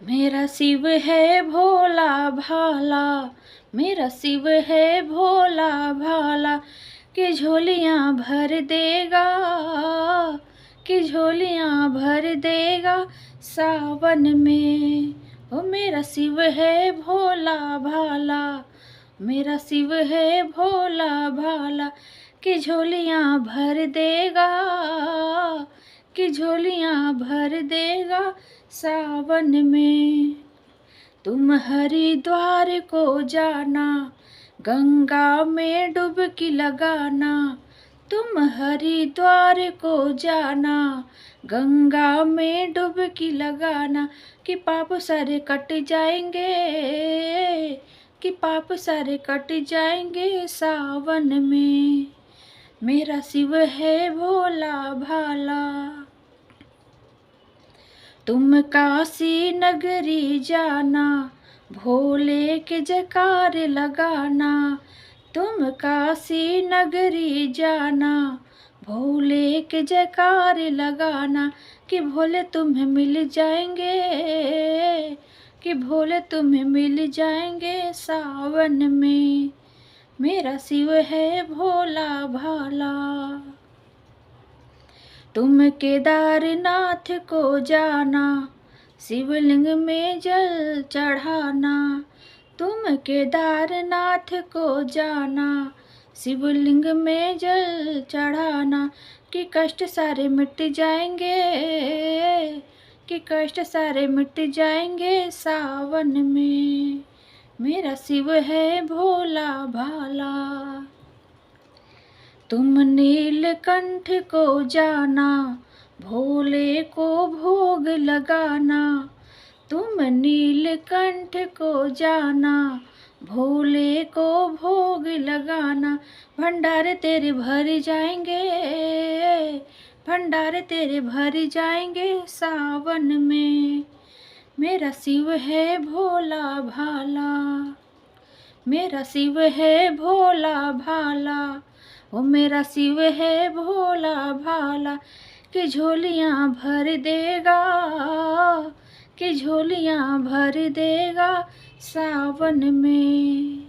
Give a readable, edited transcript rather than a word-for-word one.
मेरा शिव है भोला भाला, मेरा शिव है भोला भाला, कि झोलियाँ भर देगा, कि झोलियाँ भर देगा सावन में। ओ मेरा शिव है भोला भाला, मेरा शिव है भोला भाला, कि झोलियाँ भर देगा, कि झोलियाँ भर देगा सावन में। तुम हरिद्वार को जाना, गंगा में डुबकी लगाना। तुम हरिद्वार को जाना, गंगा में डुबकी लगाना, कि पाप सारे कट जाएंगे, कि पाप सारे कट जाएंगे सावन में। मेरा शिव है भोला भाला। तुम काशी नगरी जाना, भोले के जयकार लगाना। तुम काशी नगरी जाना, भोले के जयकार लगाना, कि भोले तुम्हें मिल जाएंगे, कि भोले तुम्हें मिल जाएंगे सावन में। मेरा शिव है भोला भाला। तुम केदारनाथ को जाना, शिवलिंग में जल चढ़ाना। तुम केदारनाथ को जाना, शिवलिंग में जल चढ़ाना, कि कष्ट सारे मिट जाएंगे, कि कष्ट सारे मिट जाएंगे सावन में। मेरा शिव है भोला भाला। तुम नीलकंठ को जाना, भोले को भोग लगाना। तुम नीलकंठ को जाना, भोले को भोग लगाना, भंडारे तेरे भर जाएंगे, भंडारे तेरे भर जाएंगे सावन में। मेरा शिव है भोला भाला, मेरा शिव है भोला भाला। ओ मेरा शिव है भोला भाला, कि झोलियाँ भर देगा, कि झोलियाँ भर देगा सावन में।